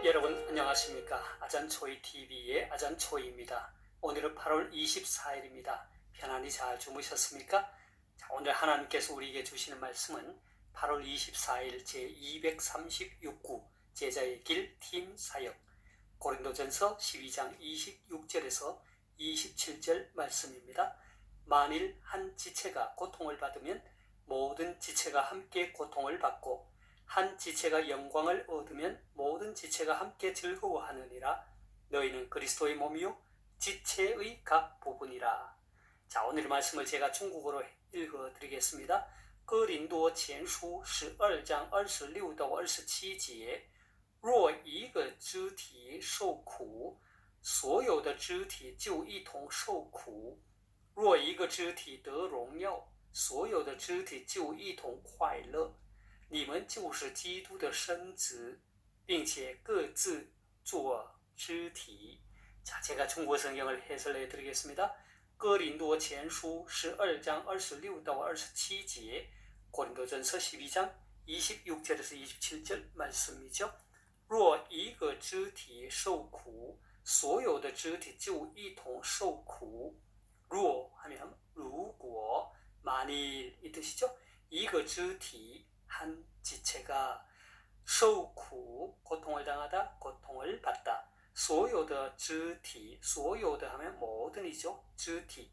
여러분 안녕하십니까? 아잔초이TV의 아잔초이입니다. 오늘은 8월 24일입니다. 편안히 잘 주무셨습니까? 자, 오늘 하나님께서 우리에게 주시는 말씀은 8월 24일 제236구 제자의 길 팀 사역 고린도전서 12장 26절에서 27절 말씀입니다. 만일 한 지체가 고통을 받으면 모든 지체가 함께 고통을 받고 한 지체가 영광을 얻으면 모든 지체가 함께 즐거워하느니라. 너희는 그리스도의 몸이요 지체의 각 부분이라. 자, 오늘 말씀을 제가 중국어로 읽어드리겠습니다. 哥林多前书12章26到27节，若一个肢体受苦，所有的肢体就一同受苦；若一个肢体得荣耀，所有的肢体就一同快乐。你们就是基督的身子，并且各自做肢体。 자, 제가 중국어 성경을 해설해 드리겠습니다. 哥林多前书12장 26到27节 고린도전서 12장 26절에서 27절 말씀이죠. 若一个肢体受苦，所有的肢体就一同受苦。若하면如果만일 이 뜻이죠. 一个肢体 한 지체가 受苦 고통을 당하다 고통을 받다 所有的肢体 所有的하면 모든이죠. 肢体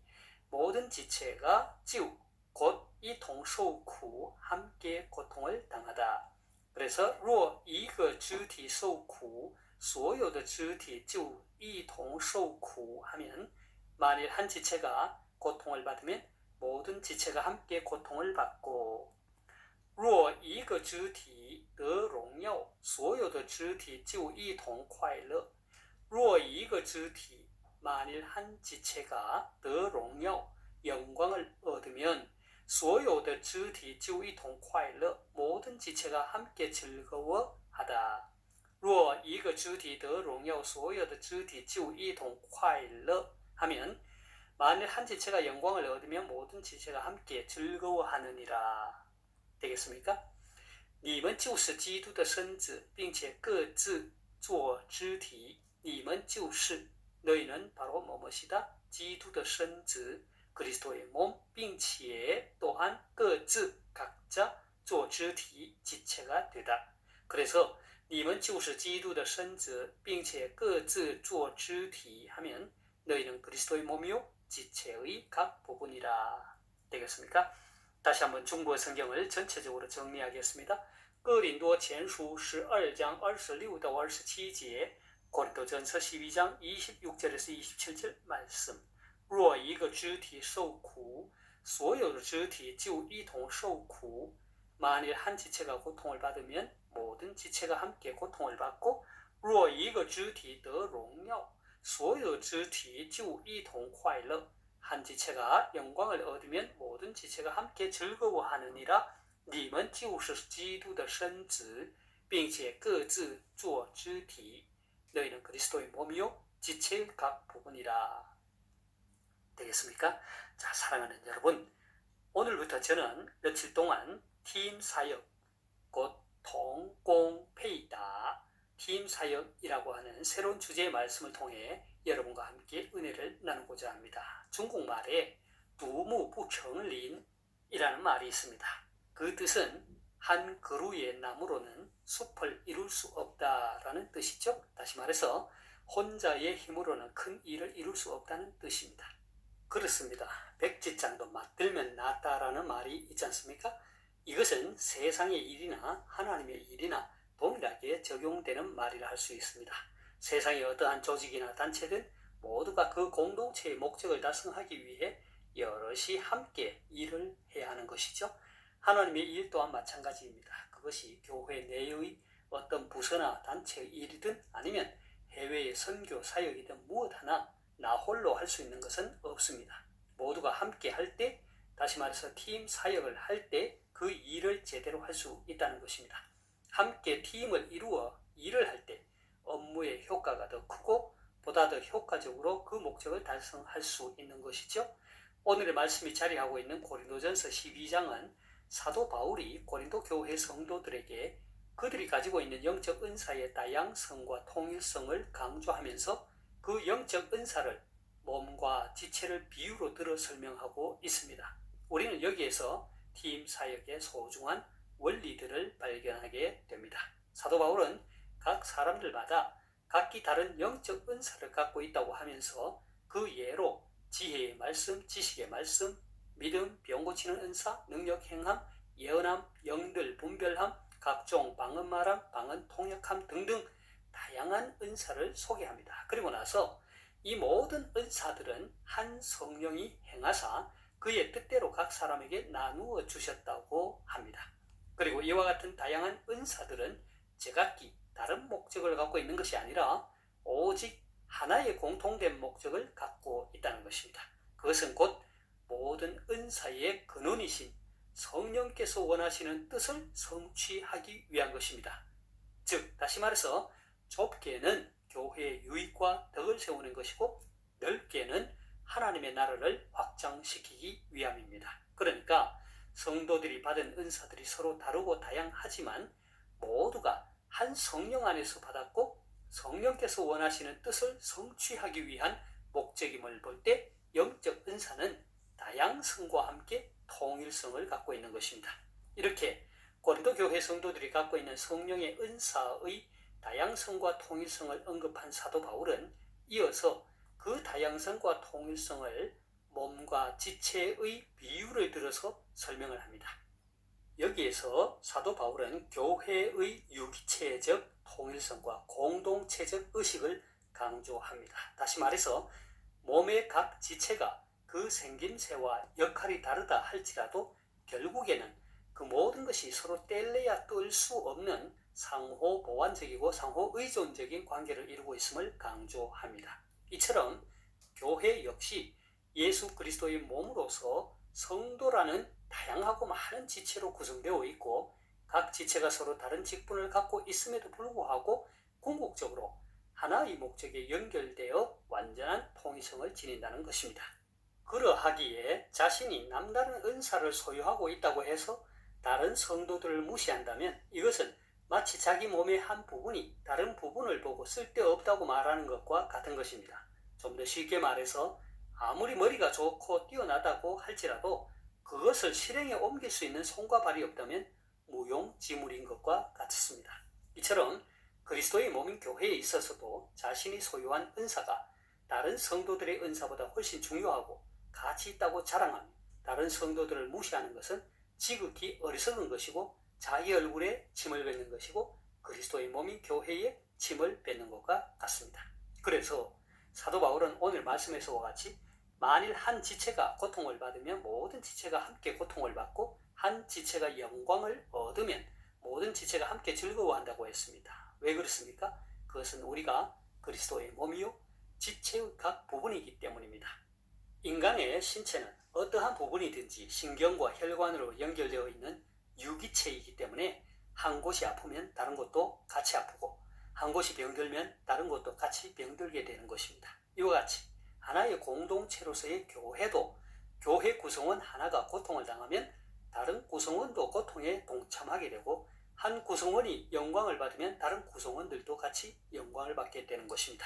모든 지체가 就 곧一同受苦 함께 고통을 당하다. 그래서 若一个肢体受苦所有的肢体就一同受苦 하면 만일 한 지체가 고통을 받으면 모든 지체가 함께 고통을 받고 若一个肢体得荣耀，所有的肢体就一同快乐。若一个肢体 만일 한 지체가 得荣耀 영광을 얻으면 所有的肢体就一同快乐 모든 지체가 함께 즐거워하다. 若一个肢体得荣耀，所有的肢体就一同快乐 하면 만일 한 지체가 영광을 얻으면 모든 지체가 함께 즐거워하느니라. 되겠습니까? 你们就是基督的身子，并且各自做肢体。你们就是 너희는 바로 뭐뭐시다? 基督的身子 그리스도의 몸, 并且 또한 各自 각자 做肢体 지체가 되다. 그래서 你们就是基督的身子，并且各自做肢体 하면 너희는 그리스도의 몸이요 지체의 각 부분이라. 되겠습니까? 다시 한번 중국어 성경을 전체적으로 정리하겠습니다. 哥林多前书12장 26到27节 고린도전서 12장 26절에서 27절 말씀. 若一个肢体受苦，所有的肢体就一同受苦。 만일 한 지체가 고통을 받으면 모든 지체가 함께 고통을 받고 若一个肢体得荣耀，所有的肢体就一同快乐。 한 지체가 영광을 얻으면 모든 지체가 함께 즐거워하느니라. 你们就是基督的身子，并且各自做肢体。 너희는 그리스도의 몸이요 지체의 각 부분이라. 되겠습니까? 자, 사랑하는 여러분, 오늘부터 저는 며칠 동안 팀 사역, 곧 동공페이다 팀 사역이라고 하는 새로운 주제의 말씀을 통해 여러분과 함께 은혜를 나누고자 합니다. 중국말에 두무부청린이라는 말이 있습니다. 그 뜻은 한 그루의 나무로는 숲을 이룰 수 없다라는 뜻이죠. 다시 말해서 혼자의 힘으로는 큰 일을 이룰 수 없다는 뜻입니다. 그렇습니다. 백지장도 맞들면 낫다라는 말이 있지 않습니까? 이것은 세상의 일이나 하나님의 일이나 동일하게 적용되는 말이라 할 수 있습니다. 세상의 어떠한 조직이나 단체든 모두가 그 공동체의 목적을 달성하기 위해 여럿이 함께 일을 해야 하는 것이죠. 하나님의 일 또한 마찬가지입니다. 그것이 교회 내의 어떤 부서나 단체의 일이든 아니면 해외의 선교 사역이든 무엇 하나 나 홀로 할 수 있는 것은 없습니다. 모두가 함께 할 때, 다시 말해서 팀 사역을 할 때 그 일을 제대로 할 수 있다는 것입니다. 함께 팀을 이루어 일을 할 때 업무의 효과가 더 크고 보다 더 효과적으로 그 목적을 달성할 수 있는 것이죠. 오늘의 말씀이 자리하고 있는 고린도전서 12장은 사도 바울이 고린도 교회 성도들에게 그들이 가지고 있는 영적 은사의 다양성과 통일성을 강조하면서 그 영적 은사를 몸과 지체를 비유로 들어 설명하고 있습니다. 우리는 여기에서 팀 사역의 소중한 원리들을 발견하게 됩니다. 사도 바울은 각 사람들마다 각기 다른 영적 은사를 갖고 있다고 하면서 그 예로 지혜의 말씀, 지식의 말씀, 믿음, 병 고치는 은사, 능력 행함, 예언함, 영들 분별함, 각종 방언 말함, 방언 통역함 등등 다양한 은사를 소개합니다. 그리고 나서 이 모든 은사들은 한 성령이 행하사 그의 뜻대로 각 사람에게 나누어 주셨다고 합니다. 그리고 이와 같은 다양한 은사들은 제각기 다른 목적을 갖고 있는 것이 아니라 오직 하나의 공통된 목적을 갖고 있다는 것입니다. 그것은 곧 모든 은사의 근원이신 성령께서 원하시는 뜻을 성취하기 위한 것입니다. 즉, 다시 말해서 좁게는 교회의 유익과 덕을 세우는 것이고 넓게는 하나님의 나라를 확장시키기 위함입니다. 그러니까 성도들이 받은 은사들이 서로 다르고 다양하지만 모두가 한 성령 안에서 받았고 성령께서 원하시는 뜻을 성취하기 위한 목적임을 볼 때 영적 은사는 다양성과 함께 통일성을 갖고 있는 것입니다. 이렇게 고린도 교회 성도들이 갖고 있는 성령의 은사의 다양성과 통일성을 언급한 사도 바울은 이어서 그 다양성과 통일성을 몸과 지체의 비유를 들어서 설명을 합니다. 여기에서 사도 바울은 교회의 유기체적 통일성과 공동체적 의식을 강조합니다. 다시 말해서 몸의 각 지체가 그 생김새와 역할이 다르다 할지라도 결국에는 그 모든 것이 서로 뗄래야 뗄 수 없는 상호 보완적이고 상호 의존적인 관계를 이루고 있음을 강조합니다. 이처럼 교회 역시 예수 그리스도의 몸으로서 성도라는 다양하고 많은 지체로 구성되어 있고 각 지체가 서로 다른 직분을 갖고 있음에도 불구하고 궁극적으로 하나의 목적에 연결되어 완전한 통일성을 지닌다는 것입니다. 그러하기에 자신이 남다른 은사를 소유하고 있다고 해서 다른 성도들을 무시한다면 이것은 마치 자기 몸의 한 부분이 다른 부분을 보고 쓸데없다고 말하는 것과 같은 것입니다. 좀 더 쉽게 말해서 아무리 머리가 좋고 뛰어나다고 할지라도 그것을 실행에 옮길 수 있는 손과 발이 없다면 무용지물인 것과 같습니다. 이처럼 그리스도의 몸인 교회에 있어서도 자신이 소유한 은사가 다른 성도들의 은사보다 훨씬 중요하고 가치 있다고 자랑하며 다른 성도들을 무시하는 것은 지극히 어리석은 것이고 자기 얼굴에 침을 뱉는 것이고 그리스도의 몸인 교회에 침을 뱉는 것과 같습니다. 그래서 사도 바울은 오늘 말씀에서와 같이 만일 한 지체가 고통을 받으면 모든 지체가 함께 고통을 받고 한 지체가 영광을 얻으면 모든 지체가 함께 즐거워한다고 했습니다. 왜 그렇습니까? 그것은 우리가 그리스도의 몸이요 지체의 각 부분이기 때문입니다. 인간의 신체는 어떠한 부분이든지 신경과 혈관으로 연결되어 있는 유기체이기 때문에 한 곳이 아프면 다른 곳도 같이 아프고 한 곳이 병들면 다른 곳도 같이 병들게 되는 것입니다. 이와 같이 하나의 공동체로서의 교회도 교회 구성원 하나가 고통을 당하면 다른 구성원도 고통에 동참하게 되고 한 구성원이 영광을 받으면 다른 구성원들도 같이 영광을 받게 되는 것입니다.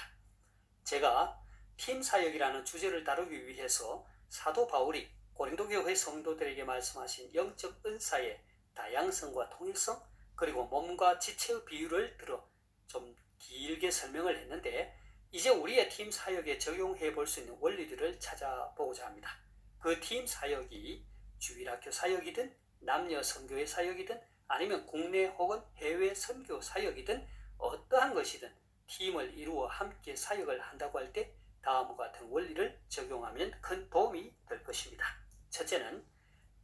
제가 팀 사역이라는 주제를 다루기 위해서 사도 바울이 고린도 교회 성도들에게 말씀하신 영적 은사의 다양성과 통일성 그리고 몸과 지체의 비유를 들어 좀 길게 설명을 했는데 이제 우리의 팀 사역에 적용해 볼 수 있는 원리들을 찾아보고자 합니다. 그 팀 사역이 주일학교 사역이든 남녀 선교회 사역이든 아니면 국내 혹은 해외 선교 사역이든 어떠한 것이든 팀을 이루어 함께 사역을 한다고 할 때 다음과 같은 원리를 적용하면 큰 도움이 될 것입니다. 첫째는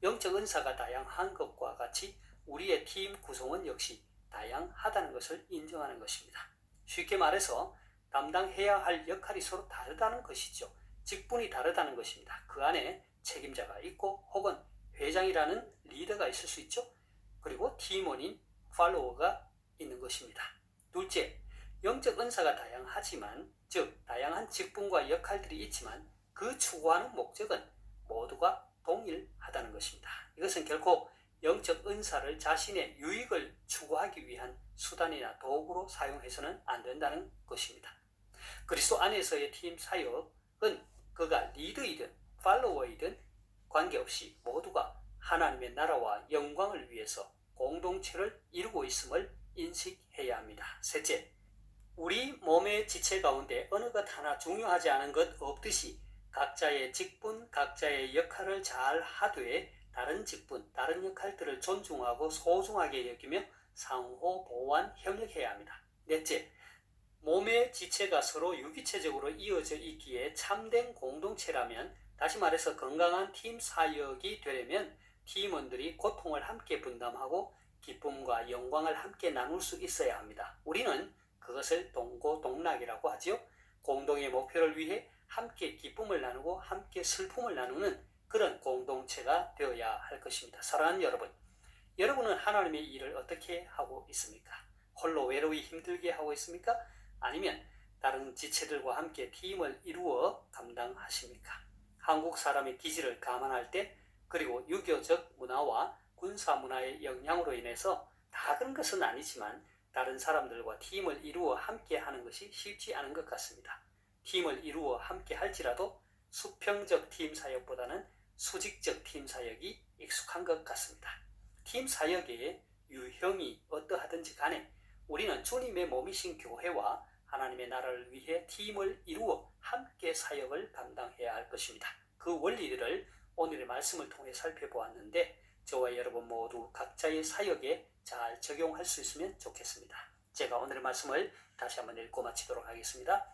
영적 은사가 다양한 것과 같이 우리의 팀 구성원 역시 다양하다는 것을 인정하는 것입니다. 쉽게 말해서 담당해야 할 역할이 서로 다르다는 것이죠. 직분이 다르다는 것입니다. 그 안에 책임자가 있고 혹은 회장이라는 리더가 있을 수 있죠. 그리고 팀원인 팔로워가 있는 것입니다. 둘째, 영적 은사가 다양하지만 즉 다양한 직분과 역할들이 있지만 그 추구하는 목적은 모두가 동일하다는 것입니다. 이것은 결코 영적 은사를 자신의 유익을 추구하기 위한 수단이나 도구로 사용해서는 안 된다는 것입니다. 그리스도 안에서의 팀 사역은 그가 리더이든 팔로워이든 관계없이 모두가 하나님의 나라와 영광을 위해서 공동체를 이루고 있음을 인식해야 합니다. 셋째, 우리 몸의 지체 가운데 어느 것 하나 중요하지 않은 것 없듯이 각자의 직분, 각자의 역할을 잘 하되 다른 직분, 다른 역할들을 존중하고 소중하게 여기며 상호 보완, 협력해야 합니다. 넷째, 몸의 지체가 서로 유기체적으로 이어져 있기에 참된 공동체라면, 다시 말해서 건강한 팀 사역이 되려면 팀원들이 고통을 함께 분담하고 기쁨과 영광을 함께 나눌 수 있어야 합니다. 우리는 그것을 동고동락이라고 하죠. 공동의 목표를 위해 함께 기쁨을 나누고 함께 슬픔을 나누는 그런 공동체가 되어야 할 것입니다. 사랑하는 여러분, 여러분은 하나님의 일을 어떻게 하고 있습니까? 홀로 외로이 힘들게 하고 있습니까? 아니면 다른 지체들과 함께 팀을 이루어 감당하십니까? 한국 사람의 기질을 감안할 때, 그리고 유교적 문화와 군사 문화의 영향으로 인해서 다 그런 것은 아니지만 다른 사람들과 팀을 이루어 함께 하는 것이 쉽지 않은 것 같습니다. 팀을 이루어 함께 할지라도 수평적 팀 사역보다는 수직적 팀 사역이 익숙한 것 같습니다. 팀 사역의 유형이 어떠하든지 간에 우리는 주님의 몸이신 교회와 하나님의 나라를 위해 팀을 이루어 함께 사역을 감당해야 할 것입니다. 그 원리들을 오늘의 말씀을 통해 살펴보았는데 저와 여러분 모두 각자의 사역에 잘 적용할 수 있으면 좋겠습니다. 제가 오늘의 말씀을 다시 한번 읽고 마치도록 하겠습니다.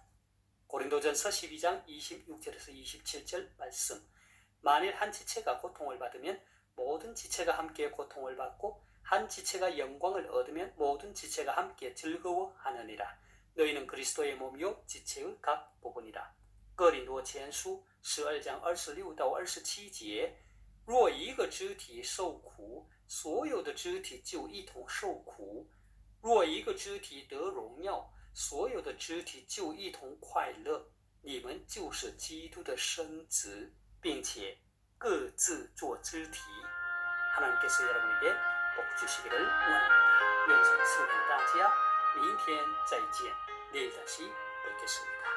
고린도전서 12장 26절에서 27절 말씀. 만일 한 지체가 고통을 받으면 모든 지체가 함께 고통을 받고 한 지체가 영광을 얻으면 모든 지체가 함께 즐거워하느니라. 너희는 그리스도의 몸이요 지체의 각 부분이라.哥林多前书12章26到27节，若一个肢体受苦，所有的肢体就一同受苦；若一个肢体得荣耀，所有的肢体就一同快乐。你们就是基督的身子，并且各自做肢体。하나님께서 여러분에게 복 주시기를 원합니다. 연속赐福大家，明天再见，내일 다시 뵙겠습니다.